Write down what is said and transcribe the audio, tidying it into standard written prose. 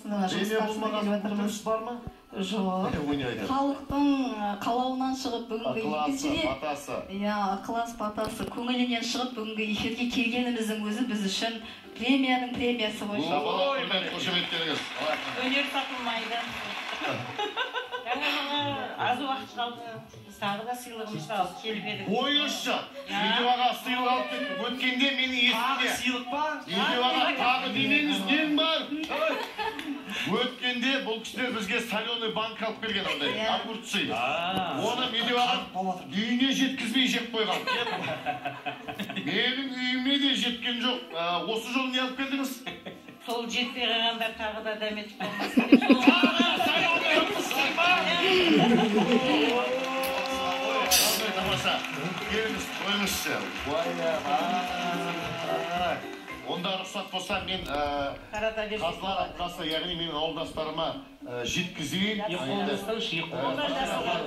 Сізден жұмыстарына келіп жатырмыз. Бар ма? Жоқ. Халықтың қалауынан шығып бүгінгі екіншіде, ықылас батасы көңілінен шығып бүгінгі эфирге келгеніміздің өзі біз үшін премияның премиясы ғой. Өнер сатылмайды. Аз уақыт қалды. Тағы да сыйлығымызды алып келіп едік. Ойыншы, видеоға сыйлық алып кеттік. Өткенде мені естіде. Сыйлық ба? Видеоға тағы демеңіз, нең бар? Өткенде бұл кісілер бізге соленый банк алып келген ондай, огурцы. Оны видеоға үйіне жеткізбей жеп қойған. Менің үйіме де жеткен жоқ. Осы жолы не алып келдіңіз? Сол жетпей қалғандар тағы да дәметіп болмасын. Келіңіз, қойыңызшы. Онда рұқсат болса мен қазылар апқасы, яғни менің ауылдастарыма жеткізейін. Қолдан жасалған.